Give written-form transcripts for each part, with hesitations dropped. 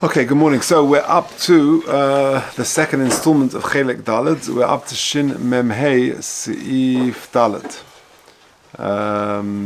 Okay, good morning. So we're up to the second installment of Chelek Dalet. We're up to Shin Mem Hey Seif Dalet.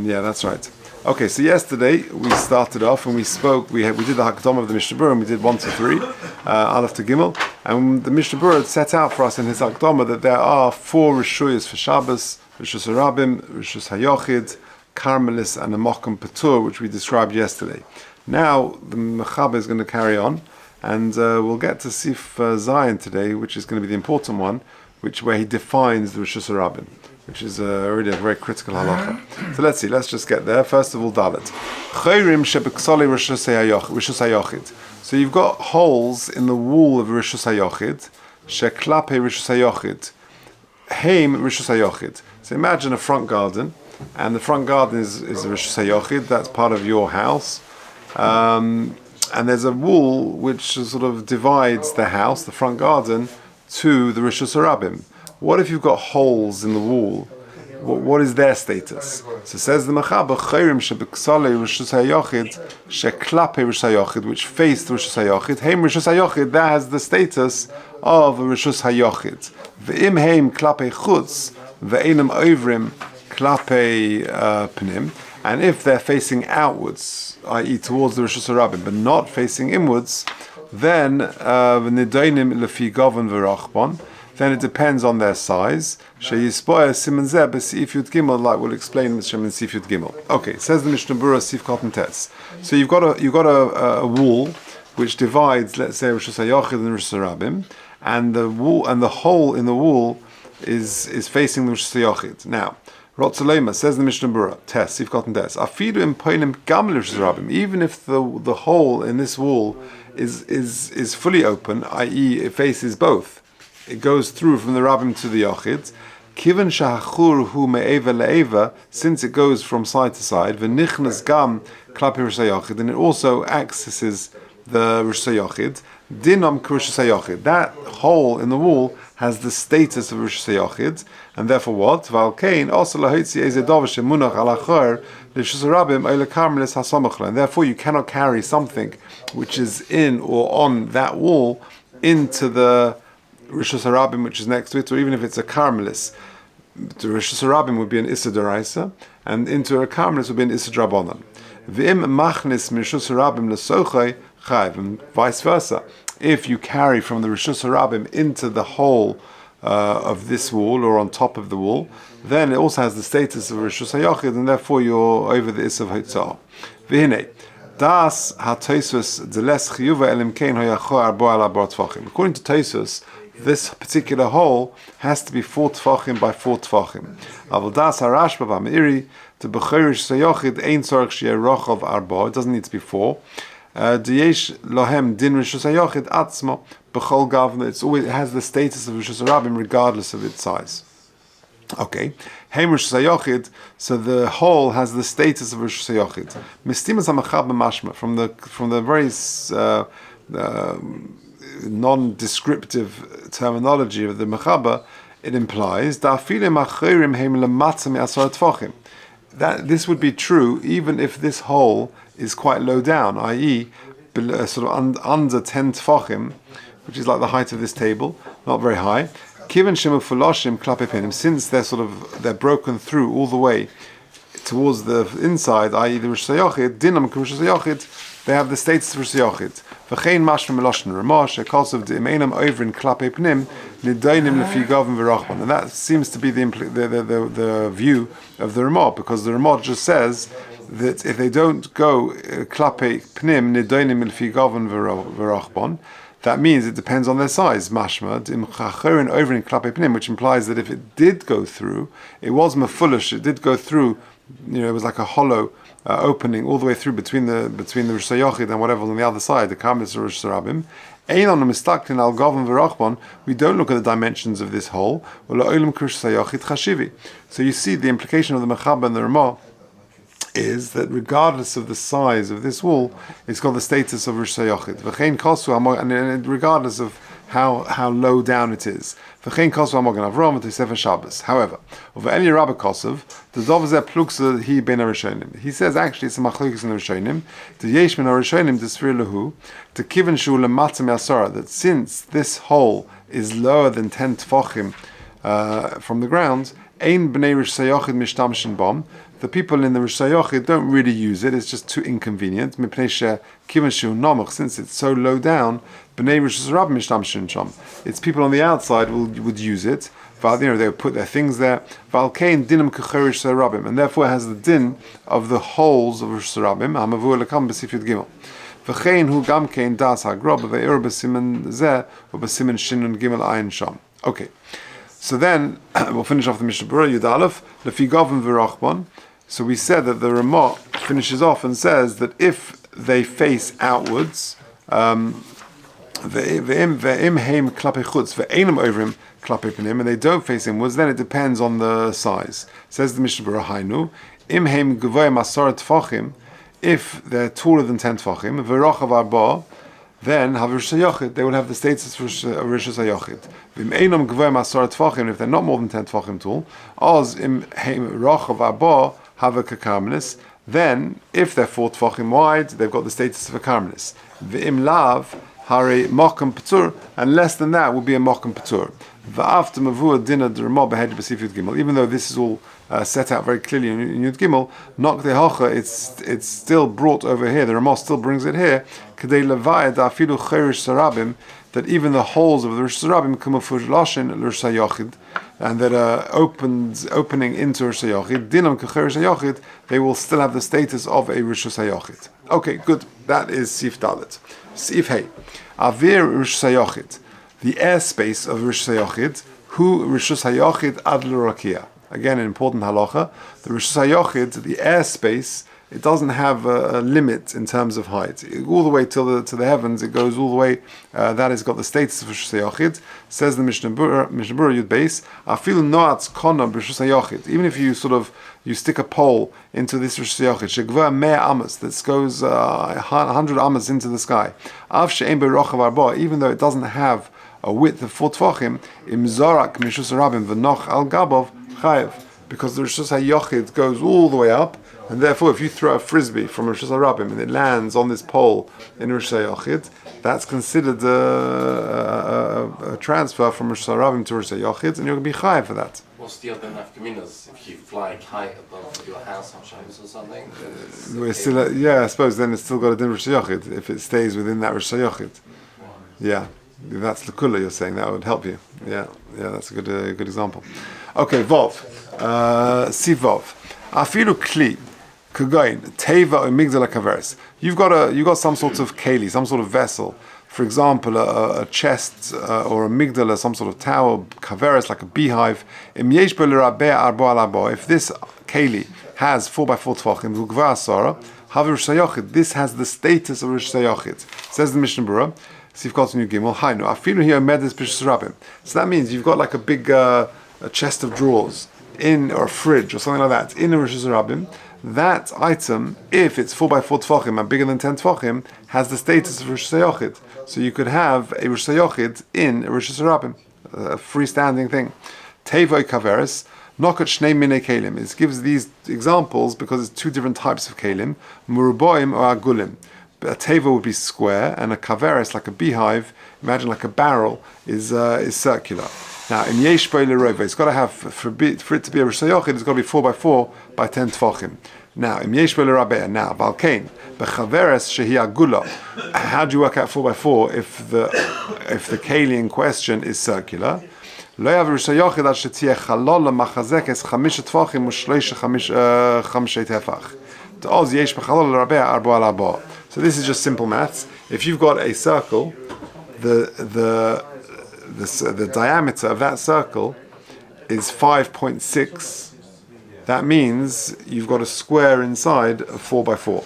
Yeah, that's right. Okay, so yesterday we started off and we spoke. We did the Hakdama of the Mishnah Berurah, and we did 1 to 3, Aleph to Gimel, and the Mishnah Berurah had set out for us in his Hakdama that there are 4 Reshus for Shabbos: Reshus Harabim, Reshus Hayochid, Karmelis, and a Mokum Patur, which we described yesterday. Now the Mechaber is going to carry on, and we'll get to Sif Zion today, which is going to be the important one, where he defines the Reshus Harabim, which is already a very critical halacha. So let's see. Let's just get there. First of all, Dalet. Chayrim shebeksali Reshus Hayochid. So you've got holes in the wall of Reshus Hayochid. Sheklape Reshus Hayochid. Heim Reshus Hayochid. So imagine a front garden, and the front garden is Reshus Hayochid. That's part of your house. And there's a wall which sort of divides the house, the front garden, to the Reshus Harabim. What if you've got holes in the wall? What is their status? So says the Mechaber, Chayrim shebeksale Reshus Hayochid sheklape Reshus Hayochid, which face the Reshus Hayochid. Heim Reshus Hayochid, that has the status of a Reshus Hayochid. Ve'im heim klape chutz, ve'enam ovrim klape pnim. And if they're facing outwards, i.e. towards the Reshus Harabim, but not facing inwards, then then it depends on their size. Like we'll explain in Sif Yud Gimel. Okay, says the Mishnah Berurah Sif Cotton Tetz. So you've got a wall which divides, let's say, Reshus Hayochid and Reshus Harabim, and the hole in the wall is facing the Reshus Hayochid. Now, Rotzalema says the Mishnah Berurah, Tess, Sif Cotton Tess, Afidu impoinim gamel Reshus Harabim, even if the hole in this wall is fully open, i.e. it faces both. It goes through from the Rabbim to the Yochid. Kiven shahachur hu me'eva le'eva, since it goes from side to side, v'nichnas gam klapi Reshus Hayochid, and it also accesses the Reshus Hayochid. Dinam k'Reshus Hayochid. That hole in the wall has the status of Reshus Hayochid, and therefore what? Valkein also lahitzi ezedav shemunach alachor Reshus Harabim oile karmelis hasamachla. And therefore you cannot carry something which is in or on that wall into the Reshus Harabim which is next to it, or even if it's a karmelis. The Reshus Harabim would be an Issa D'Oraisa, and into a karmelis would be an Issa D'Rabbanan. V'im machnis Reshus Harabim l'sochai chayv, and vice versa. If you carry from the Reshus Harabim into the hole of this wall or on top of the wall, then it also has the status of Reshus Hayochid, and therefore you're over the Issa of Hotzah. V'hinei das ha-Tosfos deles chiyuva elim kein hoyacho arbo ala bar tfachim. According to Tosfos, this particular hole has to be 4 tfachim by 4 tfachim. Aval das ha-Rashba v'Meiri to b'chor Reshus Hayochid ein tzorich sheyeh rochav arbo. It doesn't need to be 4. Diyesh lohem din Reshus Hayochid atzmo b'chol gavna. It has the status of Reshus Harabim regardless of its size. Okay, heim Reshus Hayochid. So the hole has the status of Reshus Hayochid. Mistimas ha'Mechaber mashma, from the very non-descriptive terminology of the Mechaber, it implies that this would be true even if this hole is quite low down, i.e. sort of under 10 tfachim, which is like the height of this table, not very high. Since they're broken through all the way towards the inside, i.e. the Reshus Hayochid, dinam k'Reshus Hayochid, they have the status of Reshus Hayochid. V'chein mashma meloshen Ramah shekalsov de'imeinam ovrin klape pnim nidainim lefi gavim v'rachman. And that seems to be the view of the Ramah, because the Ramah just says that if they don't go klape pnim nidainim lefi gavim v'rachman, that means it depends on their size. Mashma imchacherin ovrin klape pnim, which implies that if it did go through, it was mafulish. It did go through. It was like a hollow opening all the way through between the Reshus Hayochid and whatever on the other side, the karmelis or Reshus Harabim. We don't look at the dimensions of this hole. So you see the implication of the Mechaber and the Ramah is that regardless of the size of this wall, it's got the status of Reshus Hayochid. And regardless of how low down it is. V'chein kosov Magen Avraham v'Tosefes Shabbos. However, over any Rabbi Kosov, the dovzeh pluksa he ben Rishonim. He says actually it's a machlokes in the Rishonim. The yesh ben Rishonim desfir lehu to kiven shu lematzim yasara, that since this hole is lower than 10 tefachim from the ground, ein bnei Reshus HaYochid mishtamshin bom. The people in the Reshus HaYochid don't really use it. It's just too inconvenient. Mipnei kiven shu namach, since it's so low down. Bnei Reshus HaRabim mishtamshin sham. It's people on the outside would use it. They would put their things there. Valkein dinam k'cher Reshus HaRabim, and therefore it has the din of the holes of Reshus HaRabim. Hamavur lekam b'sif Yud Gimel. V'chein hu gam kein das hagrob ve'er b'simen zeh u'b'simen shinun gimel ayin sham. Okay, so then we'll finish off the Mishnah Berurah Yud Aleph lefi govim v'rachbon. So we said that the Ramah finishes off and says that if they face outwards, ve'im heim klape chutz ve'enam ovrim klape panim, and they don't face inwards, then it depends on the size. Says the Mishnah Berurah Hainu im heim gvoy masar tefachim, if they're taller than 10 tefachim, v'rachav arba, then have Reshus HaYochid, they will have the status of Reshus HaYochid. V'im einam gvoy masar tefachim, if they're not more than 10 tefachim tall, oz im heim rachav arba have a kakarmenis, then if they're 4 tefachim wide, they've got the status of a karmenis. V'im lav hari mokum patur, and less than that will be a mokum patur. V'after mavur dinah d'ramah b'hed b'sif Yud Gimel. Even though this is all set out very clearly in Yud Gimel, nok dehocha, it's still brought over here. The Ramah still brings it here. Kedei levayed afilu cherish sarabim, that even the holes of the Reshus HaRabim k'mafush lashin l'Reshus HaYochid, and that are opening into Reshus HaYochid, dinam k'cherish HaYochid, they will still have the status of a Reshus HaYochid. Okay, good. That is Sif Dalet. Sif Hey. Avir Reshus HaYochid, the airspace of Reshus HaYochid, hu Reshus HaYochid ad l'rakia. Again, an important halacha. The Reshus HaYochid, the airspace, it doesn't have a limit in terms of height. All the way to the heavens, it goes all the way. That has got the status of Reshus HaYochid. Says the Mishnah Berurah Yud Beis, afilu noatz kona b'Reshus HaYochid. Even if you stick a pole into this Reshus HaYochid, shegva mea amas, that goes 100 amas into the sky. Av she'en be'rochav arba, even though it doesn't have a width of 4 tefachim, im zorak mishus harabim v'noch al gabov chayev, because the Reshus HaYochid goes all the way up, and therefore if you throw a frisbee from Reshus Harabim and it lands on this pole in Reshus HaYochid, that's considered a transfer from Reshus Harabim to Reshus HaYochid, and you're going to be chayev for that. What's the other nafkaminas if you fly high above your house or something? We're still, I suppose then it's still got a din Reshus HaYochid if it stays within that Reshus HaYochid. Yeah, that's l'kula you're saying, that would help you. Yeah, that's a good example. Okay, Vov, Sivov, Afilu Kli, Kugain, Teva or Migdala Kaveris. You've got some sort of keli, some sort of vessel. For example, a chest or a migdala, some sort of tower, kaveris, like a beehive. If this keli has 4x4 tefachim, this has the status of Reshus HaYochid. Says the Mishnah Berurah, so you've got a new gimel. Hainu, afilu here medes b'Reshus HaRabim. So that means you've got like a big a chest of drawers or a fridge or something like that in a Reshus HaRabim. That item, if it's 4x4 tefachim and bigger than 10 tefachim, has the status of Reshus HaYochid. So you could have a Reshus HaYochid in a Reshus HaRabim, a freestanding thing. Tevoi kaveris, nokat shnei minei kelim. It gives these examples because it's 2 different types of kelim, muruboim or agulim. A teva would be square, and a kaveris, like a beehive, imagine like a barrel, is circular. Now, in yesh bo l'rova, it's got to have, for it to be a Reshus HaYochid, it's got to be 4x4 by 10 tefachim. Now, in yesh bo l'rabeh, now, valkein, b'chaveres shehi agula. How do you work out 4x4 if the keli in question is circular? Lo yav Reshus HaYochid ad shetiyeh chalola machazekes 5 tefachim u'shloisha 5 tefach. T'oz yesh b'chalola l'rabeh arbo al arbo. So this is just simple maths. If you've got a circle, the diameter of that circle is 5.6. That means you've got a square inside of 4x4,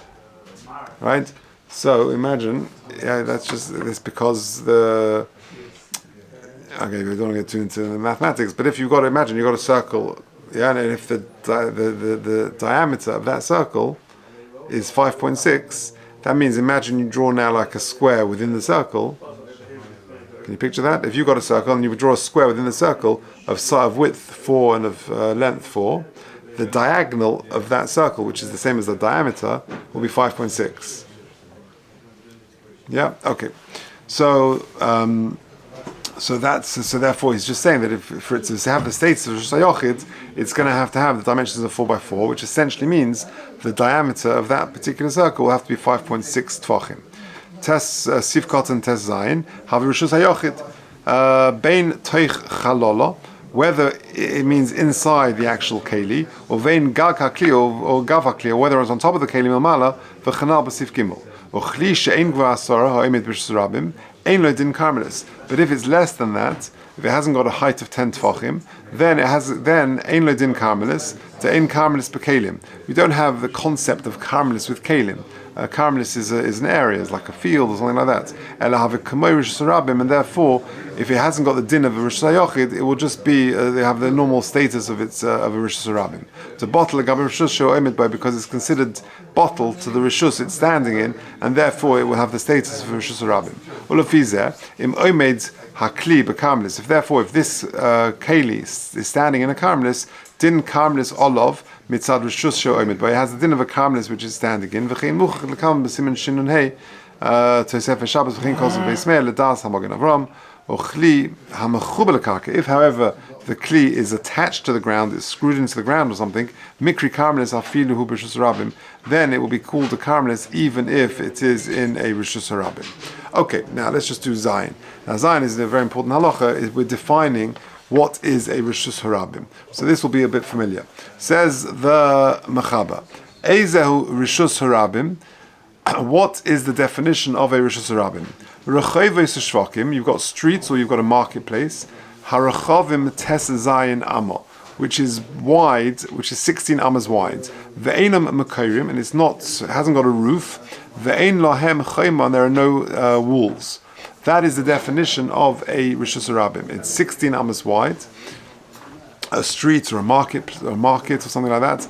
right? So imagine, that's just this because we don't want to get too into the mathematics. But if you've got a circle, and if the diameter of that circle is 5.6. That means, imagine you draw now like a square within the circle. Can you picture that? If you've got a circle and you would draw a square within the circle of width 4 and of length 4, the diagonal of that circle, which is the same as the diameter, will be 5.6. Yeah. Okay. So therefore he's just saying that if for it to have the status of Reshus HaYochid, it's going to have the dimensions of 4x4, which essentially means the diameter of that particular circle will have to be 5.6 tfachim. Tes Sivkot and Tes Zayin have Reshus HaYochid bein toich chalolo, whether it means inside the actual keli, or vein gag hakli or gav hakli, or whether it's on top of the keli milmala v'chanal b'sif gimel. But if it's less than that, if it hasn't got a height of 10 tfachim, then ein lo din karmelis to ein karmelis b'kelim. We don't have the concept of karmelis with kelim. Karmelis is an area, it's like a field or something like that. And therefore, if it hasn't got the din of a Reshus HaYochid, it will just be they have the normal status of its of a Reshus Harabim. To bottle a Reshus She'omed by, because it's considered bottle to the Reshus it's standing in, and therefore it will have the status of a Reshus Harabim. Ulafizeh im omed hakli bekarmelis. If this keli is standing in a karmelis, din karmelis olav mitzad Reshus She'omed, but it has the din of a karmelis which is standing in. V'chein muchach lekam b'simen shinun hey tosef Shabbos v'chein kosev beismei ledas hamagen Avram. If, however, the kli is attached to the ground, it's screwed into the ground or something, mikri karmelis afilu hu b'Reshus Harabim, then it will be called a karmelis even if it is in a Reshus Harabim. Okay, now let's just do Zayin. Now Zayin is a very important halacha. We're defining what is a Reshus Harabim. So this will be a bit familiar. Says the Mechaba, Eizehu Reshus Harabim. What is the definition of a Reshus Harabim? You've got streets or you've got a marketplace. Harachavim tes zayin amo, which is wide, which is 16 amas wide. Ve'enam mekayrim, and it hasn't got a roof. Ve'en lahem chayma, and there are no walls. That is the definition of a Reshus Harabim. It's 16 amas wide, a street or a market or something like that,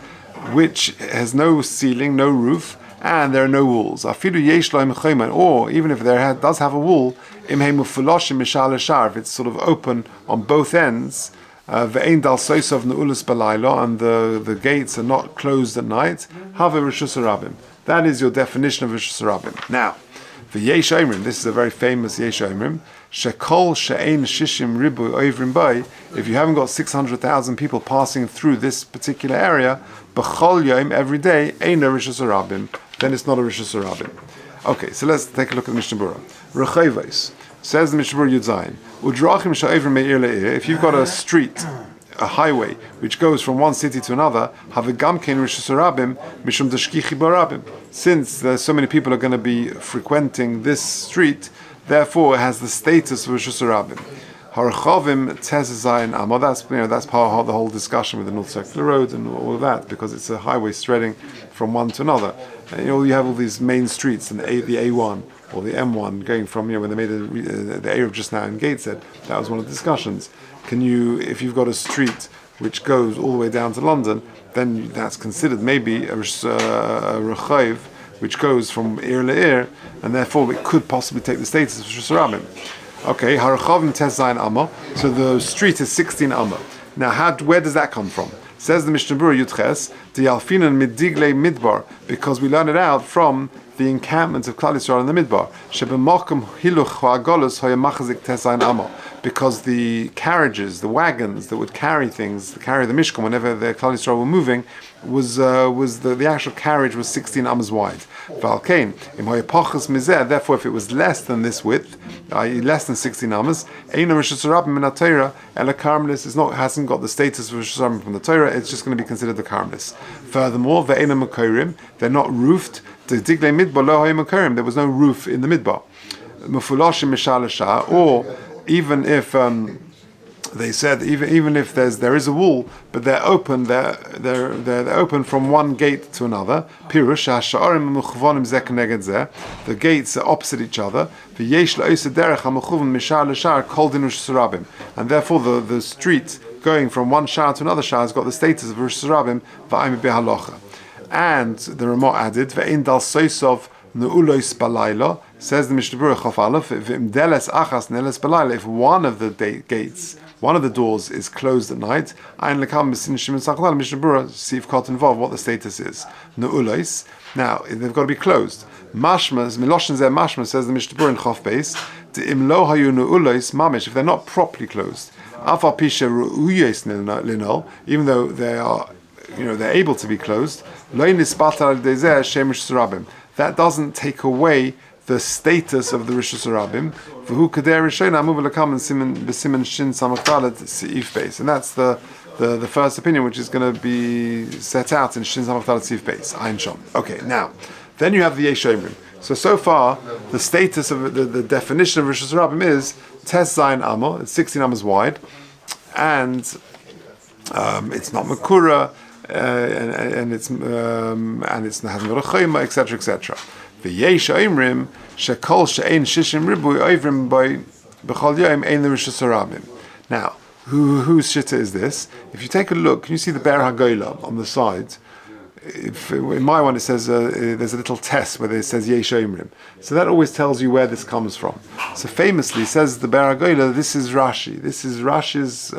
which has no ceiling, no roof, and there are no walls. Or even if there does have a wall, if it's sort of open on both ends, and the gates are not closed at night, have a Reshus Harabim. That is your definition of Reshus Harabim. Now, the Yesh Omrim, this is a very famous Yesh Omrim, Shekol she'ein shishim ribu oivrim bay, if you haven't got 600,000 people passing through this particular area, b'chol yom, every day, ein a Reshus Harabim, then it's not a Reshus Harabim. Okay, so let's take a look at the Mishnah Berurah. Rechayvos, says the Mishnah Berurah Yud Zayin, udrachim she'oivrim me'ir le'ir, if you've got a street, a highway, which goes from one city to another, have a gamkein Reshus Harabim, mishum deshkichi barabim. Since there's so many people are going to be frequenting this street, therefore it has the status of Reshus Harabim. Harachavim tes zayin amo. That's part of the whole discussion with the North Circular Road and all of that, because it's a highway stretching from one to another. And, you have all these main streets and the A1 or the M1 going from when they made the Arab just now in Gateshead. That was one of the discussions. If you've got a street which goes all the way down to London, then that's considered maybe a Rechav, which goes from ear to ear, and therefore it could possibly take the status of Reshus Harabim. Okay, Harachavim tes zayin amo. So the street is 16 amo. Now, where does that come from? Says the Mishnah Berurah Yudches, the Alfinan midigle midbar, because we learn it out from the encampment of Klal Yisrael in the Midbar. Shebemokum hiluch ha'agolus hoyamachazik tes zayin amo. Because the carriages, the wagons that would carry things, carry the Mishkan whenever the Klal Yisrael were moving, was the actual carriage was 16 amas wide. Valkein im hoyapachas mizeh. Therefore, if it was less than this width, i.e., less than 16 amas, eina Reshus Harabim min haTorah, ela karmelis hasn't got the status of Reshus Harabim from the Torah. It's just going to be considered the karmelis. Furthermore, ve'ena mekorim, they're not roofed. The diglei midbar lo hoy mekorim. There was no roof in the midbar. Mefulashim mishalashah, or even if they said even if there is a wall, but they're open, they're open from one gate to another. Pirush ha'sha'arim mechuvanim zeh keneged zeh. The gates are opposite each other. V'yesh la'oseh derech ha'mechuvan mishar l'shar kol din Reshus Harabim. And therefore the street going from one shar to another shar has got the status of Reshus Harabim v'ayim b'halacha. And the Ramah added ve'in dal soisov Nu'ulois balayla, Says the Mishnah Berurah Chaf Aleph, if one of the gates, one of the doors is closed at night, Mishnah Berurah see if caught involved what the status is. Nu'ulais. Now they've got to be closed. Mashmas Miloshin Zeh Mashma says the Mishnah Berurah in Chaf Beis, Im lo hayu nu'ulais mamish, if they're not properly closed. Afal pisha ru'uyes linol, even though they are, they're able to be closed. Lo nispat al dezeh shemesh surabim. That doesn't take away the status of the Reshus Harabim. V'hu kadei rishona amuv lekam and siman b'siman shin samach dalet seif beis, and that's the first opinion, which is going to be set out in shin samach dalet seif beis ein shom. Okay, now then you have the yesh omrim. So far the status of the definition of Reshus Harabim is tes zayin amo. It's 16 amos wide, and it's not makura, and it hasn't got a chayma, etc., etc. V'yesh omrim shekol she'ein shishim ribuy ovrim by b'chol yom ein the Reshus Harabim. Now, whose shitta is this? If you take a look, can you see the Ber HaGola on the side? In my one it says there's a little test where it says yesh omrim. So that always tells you where this comes from. So famously says the Ber HaGola, this is Rashi. This is Rashi's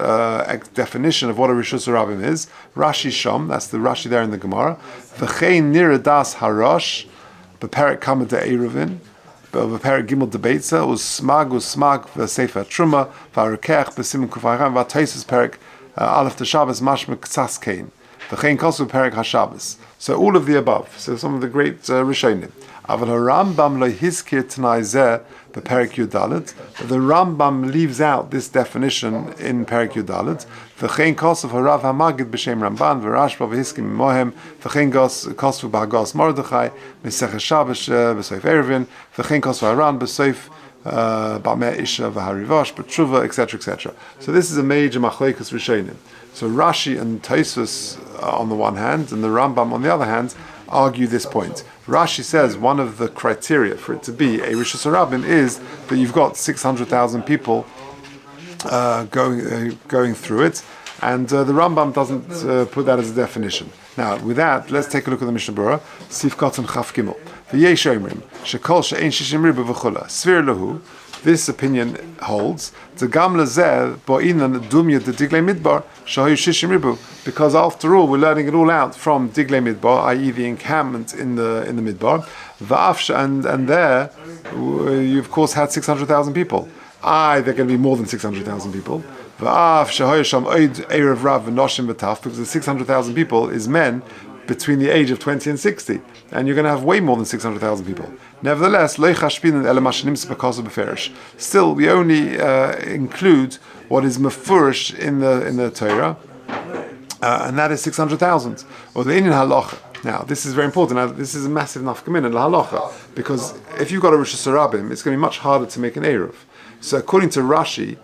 definition of what a Reshus Harabim is. Rashi Sham, that's the Rashi there in the Gemara. V'chein nira das harash b'perek kama de'eruvin, b'perek gimel debeitza, usmag v'sefer truma, v'arekech b'simen kufayram, v'ataisus perek aleph de Shabbos mashma k'tzas kein. V'chein kosu perek ha-Shabbos. So all of the above. So some of the great Rishonim. Aval Rambam lo hizkir t'nai zeh b'perek Yudalet. The Rambam leaves out this definition in perek Yudalet. V'chein kosu harav ha-magid b'shem Ramban v'rashba v'hiskim mohem. V'chein kosu b'hagos Mordechai b'sech ha-Shabbos b'soif Erevin. V'chein kosu haran b'soif b'ameh isha v'harivosh b'tshuva, etc., etc. So this is a major machlokas Rishonim. So Rashi and Tosfos on the one hand, and the Rambam on the other hand, argue this point. Rashi says one of the criteria for it to be a Reshus Harabim is that you've got 600,000 people going through it, and the Rambam doesn't put that as a definition. Now, with that, let's take a look at the Mishnah Berurah, Sifkat and Chaf Gimel. V'yesh omrim shekol she'ein shishim ribu v'chula svir lahu. This opinion holds because after all we're learning it all out from Diglei Midbar, i.e. the encampment in the Midbar, and there you of course had 600,000 people. They're going to be more than 600,000 people. Because the 600,000 people is men between the age of 20 and 60, and you're going to have way more than 600,000 people. Nevertheless, still we only include what is mefurish in the Torah, and that is 600,000. Or the Indian halacha. Now, this is very important. Now, this is a massive nafkamin in the halacha, because if you've got a Reshus Harabim, it's going to be much harder to make an eruv. So, according to Rashi,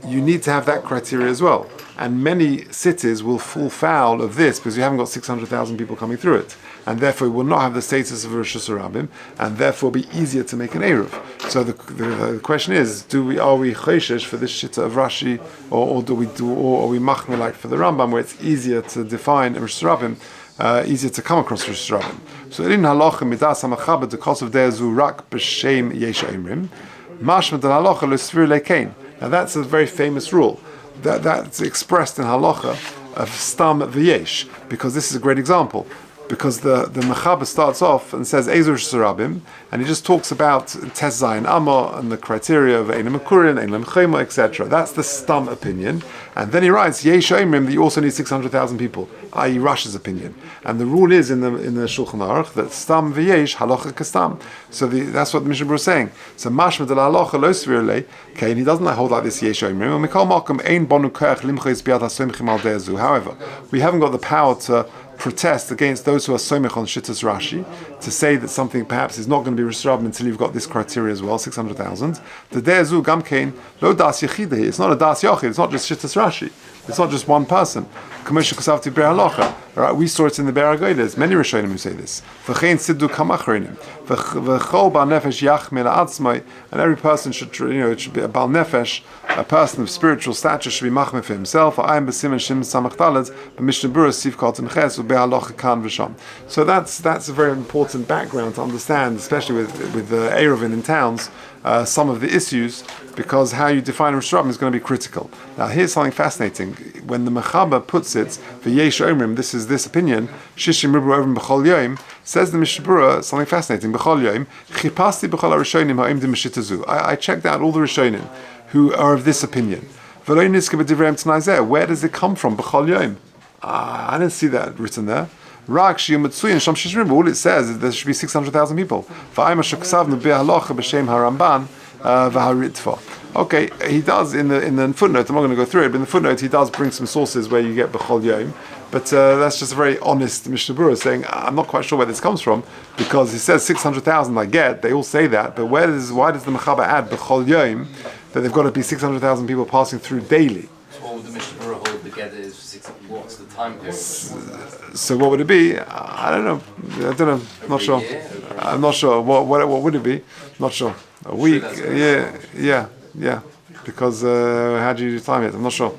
you need to have that criteria as well. And many cities will fall foul of this because you haven't got 600,000 people coming through it. And therefore it will not have the status of a Reshus Harabim, and therefore be easier to make an eruv. So the question is, are we choishesh for this shitta of Rashi, or are we machmir like for the Rambam, where it's easier to define a Reshus Harabim, easier to come across Reshus Harabim. So in halacha midas hamachabed the cost of de'azu rak b'shem yesh omrim mashma del halacha lo svir lekein. Now that's a very famous rule that's expressed in halacha of stam v'yesh, because this is a great example. Because the Mechaber starts off and says Ezer Reshus Harabim, and he just talks about Tes Zayin Amo and the criteria of Ein Makurin, Ein Chayma, etc. That's the stam opinion. And then he writes Yesh Omrim that you also need 600,000 people, i.e. Rashi's opinion. And the rule is in the Shulchan Aruch that stam v'yesh halacha kastam. So that's what the Mishnah Berurah is saying. So mashma del halacha lo svir le. Okay, and he doesn't hold like this Yesh Omrim. And Mikol Malcolm ein bonu koach limchos biad hasoimchim al de'azu. However, we haven't got the power to protest against those who are soimech on Shittas Rashi, to say that something perhaps is not going to be Reshus Harabim until you've got this criteria as well, 600,000. The de'azu gamkein lo das yechida. It's not a das yachid. It's not just Shittas Rashi. It's not just one person. Commercial kasavti ber halacha. Right, we saw it in the Ber HaGola. There's many Rishonim who say this. V'chein siddu kamachronim. V'chol bal nefesh yachmel atzmai. And every person should, it should be a bal nefesh, a person of spiritual stature should be machmeh for himself. Ayim b'simen shim samach daled. But Mishnah Berurah sivkot and ches u'be halacha kan v'sham. So that's a very important important background to understand, especially with Eruvin in towns, some of the issues, because how you define Rosh Hashanah is going to be critical. Now, here's something fascinating. When the Mechaber puts it, v'yesh omrim, this is this opinion, shishim ribu ovrim b'chol yoim, says the Mishnah Berurah something fascinating. B'chol yoim, chipasti b'chol harishonim ha'im d'meshitazu. I checked out all the Rishonim who are of this opinion. Where does it come from? B'chol yoim. I didn't see that written there. All it says is there should be 600,000 people. Okay, he does in the footnote. I'm not going to go through it, but in the footnote he does bring some sources where you get b'chol yom. But that's just a very honest Mishnah Berurah saying I'm not quite sure where this comes from, because he says 600,000. I get they all say that, but why does the Mechaber add b'chol yom that they've got to be 600,000 people passing through daily? So what would the Mishnah Berurah hold together is 600? What's the time period? So what would it be? I don't know. Not sure. I'm not sure. What would it be? Not sure. A week? Yeah. Because how do you time it? I'm not sure.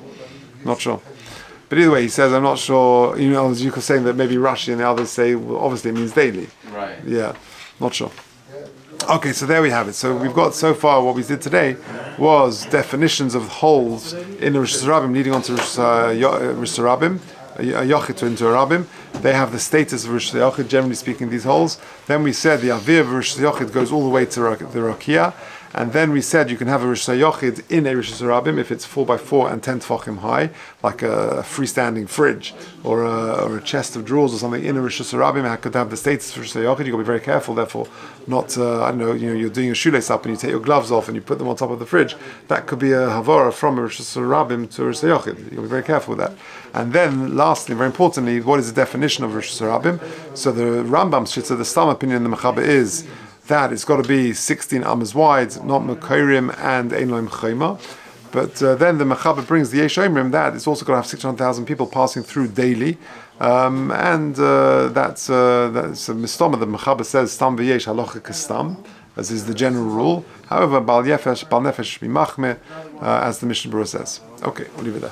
But either way, he says I'm not sure. You know, as you could say that maybe Rashi and the others say, well, obviously it means daily. Right. Yeah. Not sure. Okay, so there we have it. So we've got so far what we did today was definitions of holes in the Reshus Harabim leading on to Reshus Harabim, a Yochid into a Rabim. They have the status of Reshus Yochid, generally speaking, these holes. Then we said the Avir of Reshus Yochid goes all the way to the Rakia. And then we said you can have a Reshus Yochid in a Reshus Harabim if it's 4x4 and 10 tefachim high, like a freestanding fridge or a chest of drawers or something in a Reshus Harabim. It could have the status of Reshus Yochid. You've got to be very careful, therefore, not, you're doing your shoelace up and you take your gloves off and you put them on top of the fridge. That could be a Havara from a Reshus Harabim to a Reshus Yochid. You've got to be very careful with that. And then, lastly, very importantly, what is the definition of Reshus Harabim? So the Rambam Shitza, the Stam opinion in the Mechaber is that it's got to be 16 amas wide, not Mekorim and Ein Loim Chayma. But then the Mechaber brings the Yesh Omrim that it's also got to have 600,000 people passing through daily. That's a mistama. The Mechaber says Stam v'yesh halacha kastam, as is the general rule. However, Bal Nefesh be machmeh, as the Mishnah Berurah says. Okay, we'll leave it there.